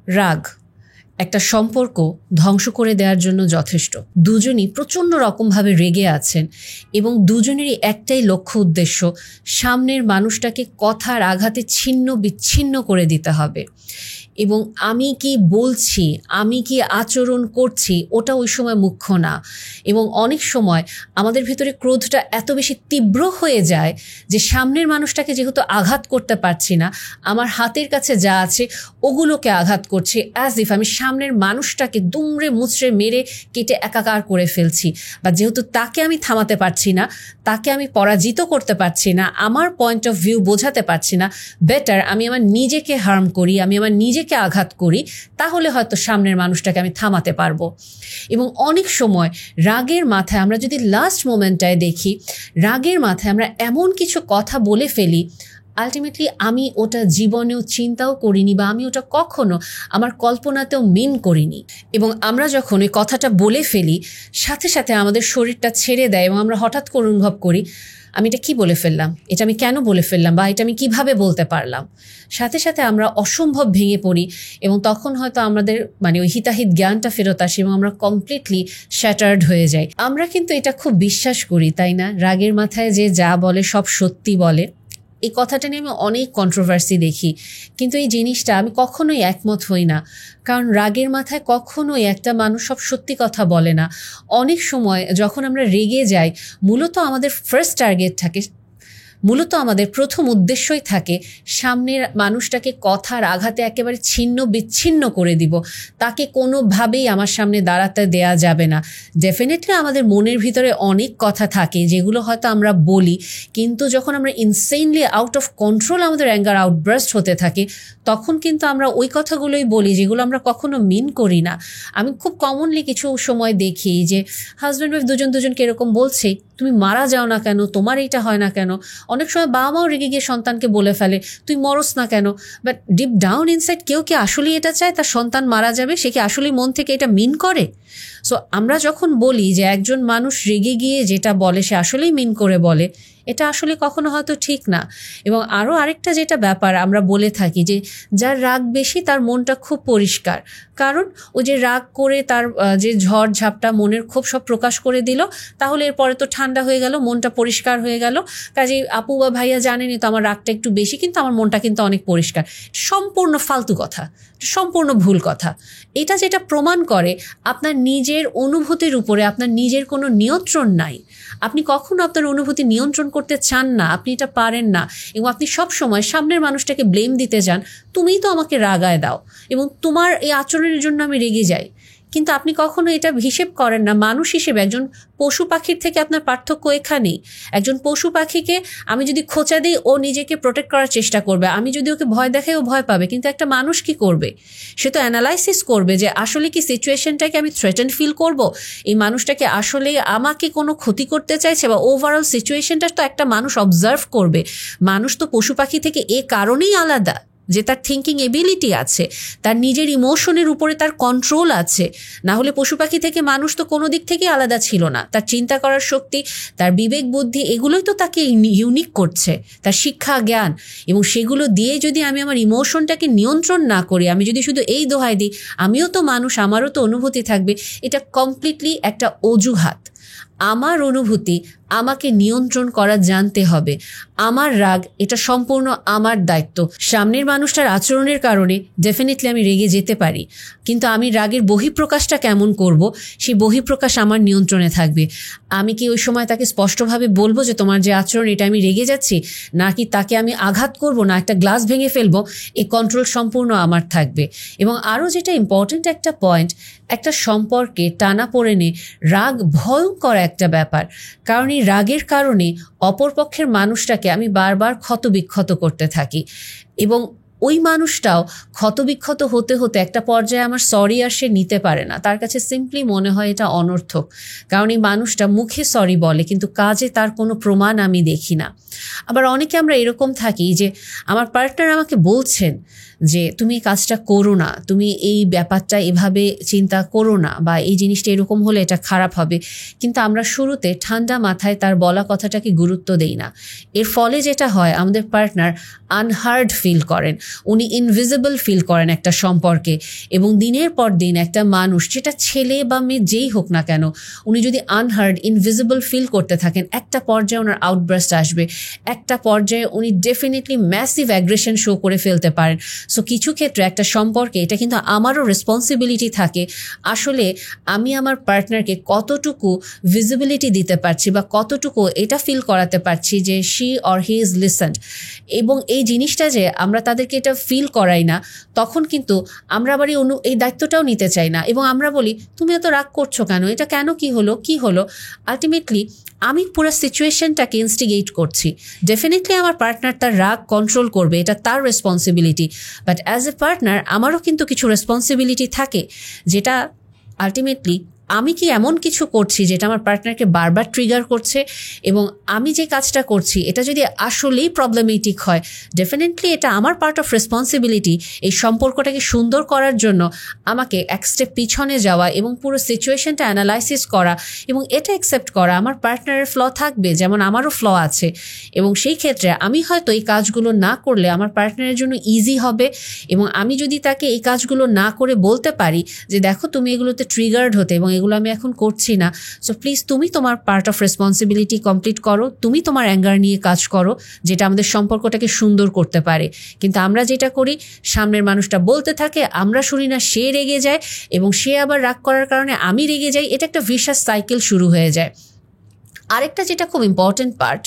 রাগ একটা সম্পর্ক ধ্বংস করে দেওয়ার জন্য যথেষ্ট। দুজনই প্রচণ্ড রকমভাবে রেগে আছেন এবং দুজনেরই একটাই লক্ষ্য উদ্দেশ্য, সামনের মানুষটাকে কথার আঘাতে ছিন্ন বিচ্ছিন্ন করে দিতে হবে। এবং আমি কি বলছি, আমি কি আচরণ করছি, ওটা ওই সময় মুখ্য না। এবং অনেক সময় আমাদের ভিতরে ক্রোধটা এত বেশি তীব্র হয়ে যায় যে সামনের মানুষটাকে যেহেতু আঘাত করতে পারছি না, আমার হাতের কাছে যা আছে ওগুলোকে আঘাত করছি, অ্যাজ ইফ আমি সামনের মানুষটাকে দুমড়ে মুচড়ে মেরে কেটে একাকার করে ফেলছি। বা যেহেতু তাকে আমি থামাতে পারছি না, তাকে আমি পরাজিত করতে পারছি না, আমার পয়েন্ট অফ ভিউ বোঝাতে পারছি না, বেটার আমি আমার নিজেকে হার্ম করি, আমি আমার নিজেকে আঘাত করি, তাহলে হয়তো সামনের মানুষটাকে আমি থামাতে পারবো। এবং অনেক সময় রাগের মাথায় আমরা যদি লাস্ট মোমেন্টটায় দেখি, রাগের মাথায় আমরা এমন কিছু কথা বলে ফেলি আলটিমেটলি আমি ওটা জীবনেও চিন্তাও করিনি বা আমি ওটা কখনো আমার কল্পনাতেও মিন করিনি। এবং আমরা যখন ওই কথাটা বলে ফেলি, সাথে সাথে আমাদের শরীরটা ছেড়ে দেয় এবং আমরা হঠাৎ করে অনুভব করি আমি এটা কি বলে ফেললাম, এটা আমি কেন বলে ফেললাম, বা এটা আমি কিভাবে বলতে পারলাম। সাথে সাথে আমরা অসম্ভব ভেঙে পড়ি এবং তখন হয়তো আমাদের ওই হিতাহিত জ্ঞানটা ফেরত আসে এবং আমরা কমপ্লিটলি শ্যাটার্ড হয়ে যাই। আমরা কিন্তু এটা খুব বিশ্বাস করি, তাই না? রাগের মাথায় যে যা বলে সব সত্যি বলে। এই কথাটা নিয়ে আমি অনেক কন্ট্রোভার্সি দেখি, কিন্তু এই জিনিসটা আমি কখনোই একমত হই না। কারণ রাগের মাথায় কখনোই একটা মানুষ সব সত্যি কথা বলে না। অনেক সময় যখন আমরা রেগে যাই, মূলত আমাদের ফার্স্ট টার্গেট থাকে, মূলত আমাদের প্রথম উদ্দেশ্যই থাকে সামনের মানুষটাকে কথার আঘাতে একেবারে ছিন্ন বিচ্ছিন্ন করে দিব, তাকে কোনোভাবেই আমার সামনে দাঁড়াতে দেয়া যাবে না। ডেফিনেটলি আমাদের মনের ভিতরে অনেক কথা থাকে যেগুলো হয়তো আমরা বলি, কিন্তু যখন আমরা ইনসেইনলি আউট অফ কন্ট্রোল আমাদের অ্যাঙ্গার আউটবার্স্ট হতে থাকে, তখন কিন্তু আমরা ওই কথাগুলোই বলি যেগুলো আমরা কখনো মিন করি না। আমি খুব কমনলি কিছু সময় দেখি যে হাজব্যান্ড ওয়াইফ দুজনকে এরকম বলছে, তুমি মারা যাও না কেন, তোমার এইটা হয় না কেন। অনেক সময় বাবা মাও রেগে গিয়ে সন্তানকে বলে ফেলে তুই মরস না কেন। বাট ডিপ ডাউন ইনসাইড কেউ কি আসলেই এটা চায় তার সন্তান মারা যাবে? সে কি আসলেই মন থেকে এটা মিন করে? সো আমরা যখন বলি যে একজন মানুষ রেগে গিয়ে যেটা বলে সে আসলেই মিন করে বলে, এটা আসলে কখনো হয়তো ঠিক না। এবং আরও আরেকটা যেটা ব্যাপার আমরা বলে থাকি যে যার রাগ বেশি তার মনটা খুব পরিষ্কার, কারণ ও যে রাগ করে তার যে ঝড় ঝাপটা মনের ক্ষোভ সব প্রকাশ করে দিল, তাহলে এরপরে তো ঠান্ডা হয়ে গেল, মনটা পরিষ্কার হয়ে গেল। কাজেই আপু বা ভাইয়া জানেনি তো আমার রাগটা একটু বেশি, কিন্তু আমার মনটা কিন্তু অনেক পরিষ্কার। সম্পূর্ণ ফালতু কথা, সম্পূর্ণ ভুল কথা। এটা যেটা প্রমাণ করে আপনার নিজের অনুভূতির উপরে আপনার নিজের কোনো নিয়ন্ত্রণ নাই। আপনি কখনো আপনার অনুভূতি নিয়ন্ত্রণ করতে চান না, আপনি এটা পারেন না, এবং আপনি সব সময় সামনের মানুষটাকে ব্লেম দিতে যান, তুমিই তো আমাকে রাগায় দাও এবং তোমার এই আচরণের জন্য আমি রেগে যাই। কিন্তু আপনি কখনো এটা হিসেব করেন না মানুষ হিসেবে একজন পশু পাখির থেকে আপনার পার্থক্য এখানেই। একজন পশু পাখিকে আমি যদি খোঁচা দিই ও নিজেকে প্রোটেক্ট করার চেষ্টা করবে, আমি যদি ওকে ভয় দেখাই ও ভয় পাবে। কিন্তু একটা মানুষ কি করবে? সে তো অ্যানালাইসিস করবে যে আসলে কি সিচুয়েশনটাকে আমি থ্রেটেন ফিল করব, এই মানুষটাকে আসলে আমাকে কোনো ক্ষতি করতে চাইছে, বা ওভারঅল সিচুয়েশনটা তো একটা মানুষ অবজার্ভ করবে। মানুষ তো পশু পাখি থেকে এ কারণেই আলাদা যে তার থিঙ্কিং এবিলিটি আছে, তার নিজের ইমোশনের উপরে তার কন্ট্রোল আছে। না হলে পশু পাখি থেকে মানুষ তো কোনো দিক থেকে আলাদা ছিল না। তার চিন্তা করার শক্তি, তার বিবেক বুদ্ধি, এগুলোই তো তাকে ইউনিক করছে, তার শিক্ষা জ্ঞান। এবং সেগুলো দিয়ে যদি আমি আমার ইমোশনটাকে নিয়ন্ত্রণ না করি, আমি যদি শুধু এই দোহাই দিই আমিও তো মানুষ, আমারও তো অনুভূতি থাকবে, এটা কমপ্লিটলি একটা অজুহাত। আমার অনুভূতি আমাকে নিয়ন্ত্রণ করা জানতে হবে। আমার রাগ এটা সম্পূর্ণ আমার দায়িত্ব। সামনের মানুষটার আচরণের কারণে ডেফিনেটলি আমি রেগে যেতে পারি, কিন্তু আমি রাগের বহিঃপ্রকাশটা কেমন করব সেই বহিঃপ্রকাশ আমার নিয়ন্ত্রণে থাকবে। আমি কি ওই সময় তাকে স্পষ্টভাবে বলবো যে তোমার যে আচরণ এটা আমি রেগে যাচ্ছি, নাকি তাকে আমি আঘাত করব, না একটা গ্লাস ভেঙে ফেলবো, এই কন্ট্রোল সম্পূর্ণ আমার থাকবে। এবং আরও যেটা ইম্পর্টেন্ট একটা পয়েন্ট, একটা সম্পর্কে টানাপোড়েনে রাগ ভয়ঙ্কর একটা ব্যাপার। কারণ এই রাগের কারণে অপরপক্ষের মানুষটাকে আমি বারবার ক্ষতবিক্ষত করতে থাকি, এবং ওই মানুষটাও ক্ষতবিক্ষত হতে হতে একটা পর্যায়ে আমার সরি আর সে নিতে পারে না। তার কাছে সিম্পলি মনে হয় এটা অনর্থক, কারণ এই মানুষটা মুখে সরি বলে কিন্তু কাজে তার কোনো প্রমাণ আমি দেখি না। আবার অনেকে আমরা এরকম থাকি যে আমার পার্টনার আমাকে বলছেন যে তুমি এই কাজটা করো না, তুমি এই ব্যাপারটা এভাবে চিন্তা করো না, বা এই জিনিসটা এরকম হলে এটা খারাপ হবে, কিন্তু আমরা শুরুতে ঠান্ডা মাথায় তার বলা কথাটাকে গুরুত্ব দেই না। এর ফলে যেটা হয়, আমাদের পার্টনার আনহার্ড ফিল করেন, উনি ইনভিজিবল ফিল করেন একটা সম্পর্কে, এবং দিনের পর দিন একটা মানুষ, যেটা ছেলে বা মেয়ে যেই হোক না কেন, উনি যদি আনহার্ড ইনভিজিবল ফিল করতে থাকেন, একটা পর্যায়ে ওনার আউটব্রাস্ট আসবে, একটা পর্যায়ে উনি ডেফিনেটলি ম্যাসিভ অ্যাগ্রেশন শো করে ফেলতে পারেন। সো কিছু ক্ষেত্রে একটা সম্পর্কে এটা কিন্তু আমারও রেসপন্সিবিলিটি থাকে, আসলে আমি আমার পার্টনারকে কতটুকু ভিজিবিলিটি দিতে পারছি বা কতটুকু এটা ফিল করাতে পারছি যে she or he is listened. এবং এই জিনিসটা যে আমরা তাদেরকে এটা ফিল করাই না, তখন কিন্তু আমরা আবার এই দায়িত্বটাও নিতে চাই না, এবং আমরা বলি তুমি এত রাগ করছো কেন, এটা কেন, কি হলো। আলটিমেটলি আমি পুরো সিচুয়েশনটাকে ইনস্টিগেট করছি। ডেফিনেটলি আমার পার্টনার তার রাগ কন্ট্রোল করবে, এটা তার responsibility, but as a partner আমারও কিন্তু কিছু রেসপন্সিবিলিটি থাকে, যেটা আলটিমেটলি আমি কি এমন কিছু করছি যেটা আমার পার্টনারকে বারবার ট্রিগার করছে, এবং আমি যে কাজটা করছি এটা যদি আসলেই প্রবলেমেটিক হয়, ডেফিনেটলি এটা আমার পার্ট অফ রেসপন্সিবিলিটি এই সম্পর্কটাকে সুন্দর করার জন্য আমাকে এক স্টেপ পিছনে যাওয়া এবং পুরো সিচুয়েশনটা অ্যানালাইসিস করা এবং এটা অ্যাকসেপ্ট করা আমার পার্টনারের ফ্ল থাকবে, যেমন আমারও ফ্ল আছে, এবং সেই ক্ষেত্রে আমি হয়তো এই কাজগুলো না করলে আমার পার্টনারের জন্য ইজি হবে, এবং আমি যদি তাকে এই কাজগুলো না করে বলতে পারি যে দেখো তুমি এগুলোতে ট্রিগার্ড হতে এবং এগুলো আমি এখন করছি না, সো প্লিজ তুমি তোমার পার্ট অফ রেসপন্সিবিলিটি কমপ্লিট করো, তুমি তোমার অ্যাঙ্গার নিয়ে কাজ করো, যেটা আমাদের সম্পর্কটাকে সুন্দর করতে পারে। কিন্তু আমরা যেটা করি, সামনের মানুষটা বলতে থাকে, আমরা শুনি না, সে রেগে যায়, এবং সে আবার রাগ করার কারণে আমি রেগে যাই, এটা একটা ভিশাস সাইকেল শুরু হয়ে যায়। আরেকটা যেটা খুব ইম্পর্টেন্ট পার্ট,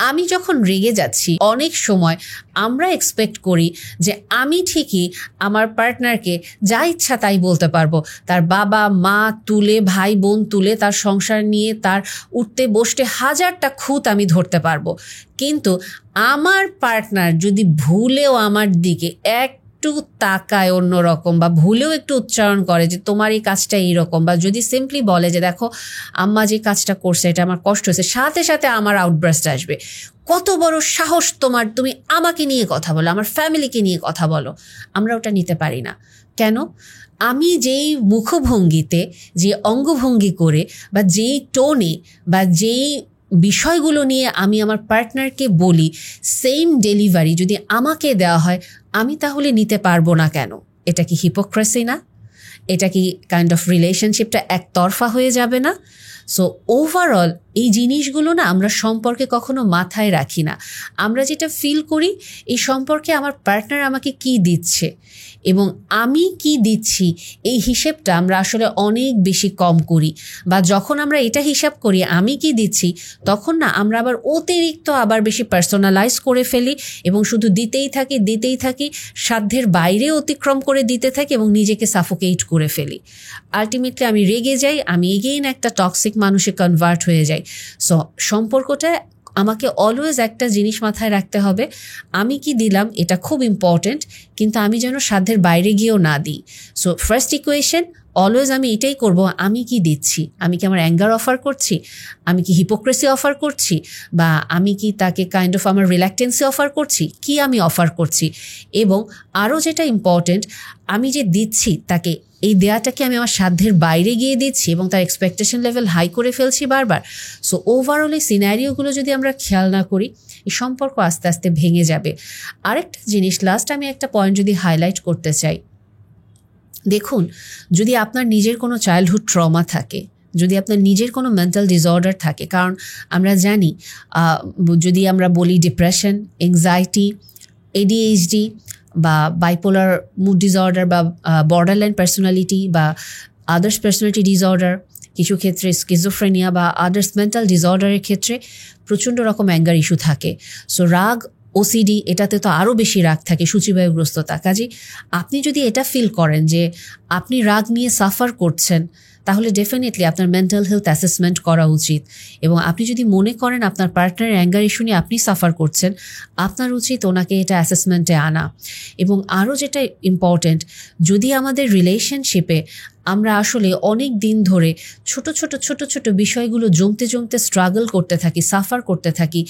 আমি যখন রেগে যাচ্ছি অনেক সময় আমরা এক্সপেক্ট করি যে আমি ঠিকই আমার পার্টনারকে যা ইচ্ছা তাই বলতে পারবো, তার বাবা মা তুলে, ভাই বোন তুলে, তার সংসার নিয়ে তার উঠতে বসতে হাজারটা খুঁত আমি ধরতে পারবো। কিন্তু আমার পার্টনার যদি ভুলেও আমার দিকে একটু তাকায় অন্যরকম, বা ভুলেও একটু উচ্চারণ করে যে তোমার এই কাজটা এইরকম, বা যদি সিম্পলি বলে যে দেখো আম্মা যে কাজটা করছে এটা আমার কষ্ট হয়েছে, সাথে সাথে আমার আউটব্রাস্ট আসবে, কত বড় সাহস তোমার, তুমি আমাকে নিয়ে কথা বলো, আমার ফ্যামিলিকে নিয়ে কথা বলো। আমরা ওটা নিতে পারি না। কেন? আমি যেই মুখভঙ্গিতে, যে অঙ্গভঙ্গি করে, বা যেই টোনে, বা যেই বিষয়গুলো নিয়ে আমি আমার পার্টনারকে বলি, সেম ডেলিভারি যদি আমাকে দেওয়া হয়, আমি তাহলে নিতে পারবো না কেন? এটা কি হিপোক্রেসি না? এটা কি কাইন্ড অফ রিলেশনশিপটা একতরফা হয়ে যাবে না? সো ওভারঅল এই জিনিসগুলো না আমরা সম্পর্কে কখনো মাথায় রাখি না। আমরা যেটা ফিল করি, এই সম্পর্কে আমার পার্টনার আমাকে কি দিচ্ছে এবং আমি কি দিচ্ছি, এই হিসেবটা আমরা আসলে অনেক বেশি কম করি। বা যখন আমরা এটা হিসাব করি আমি কি দিচ্ছি, তখন না আমরা আবার অতিরিক্ত আবার বেশি পার্সোনালাইজ করে ফেলি এবং শুধু দিতেই থাকি, সাধ্যের বাইরে অতিক্রম করে দিতে থাকি এবং নিজেকে সাফোকেট করে ফেলি। আলটিমেটলি আমি রেগে যাই, আমি এগেইন একটা টক্সিক মানুষে কনভার্ট হয়ে যাই। সো সম্পর্কটা আমাকে অলওয়েজ একটা জিনিস মাথায় রাখতে হবে, আমি কি দিলাম এটা খুব ইম্পর্টেন্ট, কিন্তু আমি যেন সাধ্যের বাইরে গিয়েও না দিই। সো ফার্স্ট ইকুয়েশন অলওয়েজ আমি এটাই করব, আমি কি দিচ্ছি, আমি কি আমার অ্যাঙ্গার অফার করছি, আমি কি হিপোক্রেসি অফার করছি, বা আমি কি তাকে কাইন্ড অফ আমার রিল্যাক্টেন্সি অফার করছি, কি আমি অফার করছি। এবং আরও যেটা ইম্পর্টেন্ট, আমি যে দিচ্ছি তাকে, এই দেয়াটাকে আমি আমার সাধ্যের বাইরে গিয়ে দিচ্ছি এবং তার এক্সপেকটেশন লেভেল হাই করে ফেলছি বারবার। সো ওভারঅল এই সিনারিওগুলো যদি আমরা খেয়াল না করি, এই সম্পর্ক আস্তে আস্তে ভেঙে যাবে। আরেকটা জিনিস, লাস্ট আমি একটা পয়েন্ট যদি হাইলাইট করতে চাই, দেখুন, যদি আপনার নিজের কোনো চাইল্ডহুড ট্রমা থাকে, যদি আপনার নিজের কোনো মেন্টাল ডিসঅর্ডার থাকে, কারণ আমরা জানি যদি আমরা বলি ডিপ্রেশন, এংজাইটি, ADHD বা বাইপোলার মুড ডিসঅর্ডার, বা বর্ডারলাইন পার্সোনালিটি, বা আদার্স পার্সোনালিটি ডিসঅর্ডার, কিছু ক্ষেত্রে স্কিজোফ্রেনিয়া বা আদার্স মেন্টাল ডিসঅর্ডারের ক্ষেত্রে প্রচণ্ড রকম অ্যাঙ্গার ইস্যু থাকে। সো রাগ, OCD, এটাতে তো আরও বেশি রাগ থাকে, সূচিবায়ুগ্রস্ততা। কাজে আপনি যদি এটা ফিল করেন যে আপনি রাগ নিয়ে সাফার করছেন, তাহলে ডেফিনেটলি আপনার মেন্টাল হেলথ অ্যাসেসমেন্ট করা উচিত। এবং আপনি যদি মনে করেন আপনার পার্টনারের অ্যাঙ্গার ইস্যু নিয়ে আপনি সাফার করছেন, আপনার উচিত ওনাকে এটা অ্যাসেসমেন্টে আনা। এবং আরও যেটা ইম্পর্টেন্ট, যদি আমাদের রিলেশনশিপে আমরা আসলে অনেক দিন ধরে ছোট ছোট বিষয়গুলো জমতে স্ট্রাগল করতে থাকি, সাফার করতে থাকি,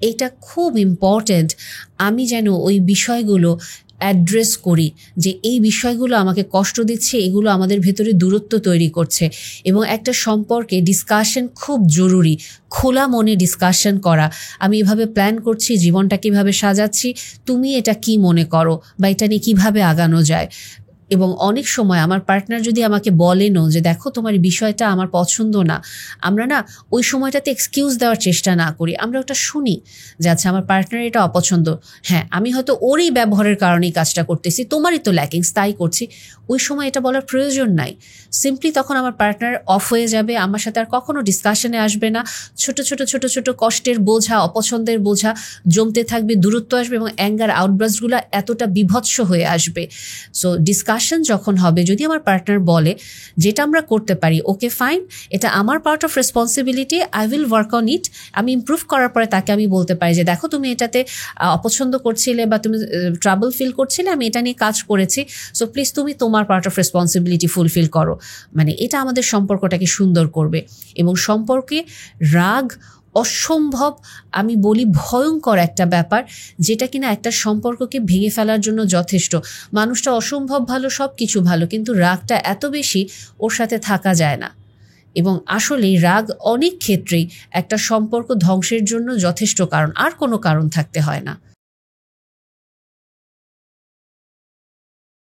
এটা খুব ইম্পর্টেন্ট আমি যেন ওই বিষয়গুলো অ্যাড্রেস করি যে এই বিষয়গুলো আমাকে কষ্ট দিচ্ছে, এগুলো আমাদের ভেতরে দূরত্ব তৈরি করছে, এবং একটা সম্পর্কে ডিসকাশন খুব জরুরি। খোলা মনে ডিসকাশন করা, আমি এভাবে প্ল্যান করছি, জীবনটা কিভাবে সাজাচ্ছি, তুমি এটা কি মনে করো বা এটা নিয়ে কীভাবে আগানো যায়। এবং অনেক সময় আমার পার্টনার যদি আমাকে বলেনও যে দেখো তোমার বিষয়টা আমার পছন্দ না, আমরা না ওই সময়টাতে এক্সকিউজ দেওয়ার চেষ্টা না করি, আমরা ওটা শুনি যে আচ্ছা আমার পার্টনার এটা অপছন্দ, হ্যাঁ আমি হয়তো ওরই ব্যবহারের কারণেই কাজটা করতেছি, তোমারই তো ল্যাকিংস তাই করছি। ওই সময় এটা বলার প্রয়োজন নাই। সিম্পলি তখন আমার পার্টনার অফ হয়ে যাবে, আমার সাথে আর কখনো ডিসকাশনে আসবে না। ছোট ছোট ছোট ছোট কষ্টের বোঝা, অপছন্দের বোঝা জমতে থাকবে, দূরত্ব আসবে এবং অ্যাঙ্গার আউটব্রাস্টগুলো এতটা বিভৎস হয়ে আসবে। সো ডিসকাশন যখন হবে, যদি আমার পার্টনার বলে যেটা আমরা করতে পারি, ওকে ফাইন, এটা আমার part of responsibility, I will work on it, আমি ইমপ্রুভ করার পরে তাকে আমি বলতে পারি যে দেখো তুমি এটাতে অপছন্দ করছিলে বা তুমি ট্রাবল ফিল করছিলে, আমি এটা নিয়ে কাজ করেছি, সো প্লিজ তুমি তোমার পার্ট অফ রেসপন্সিবিলিটি ফুলফিল করো। মানে এটা আমাদের সম্পর্কটাকে সুন্দর করবে। এবং সম্পর্কে রাগ অসম্ভব, আমি বলি ভয়ঙ্কর একটা ব্যাপার, যেটা কিনা একটা সম্পর্ককে ভেঙে ফেলার জন্য যথেষ্ট। মানুষটা অসম্ভব ভালো, সব কিছু ভালো, কিন্তু রাগটা এত বেশি, ওর সাথে থাকা যায় না। এবং আসলেই রাগ অনেক ক্ষেত্রেই একটা সম্পর্ক ধ্বংসের জন্য যথেষ্ট কারণ, আর কোনো কারণ থাকতে হয় না।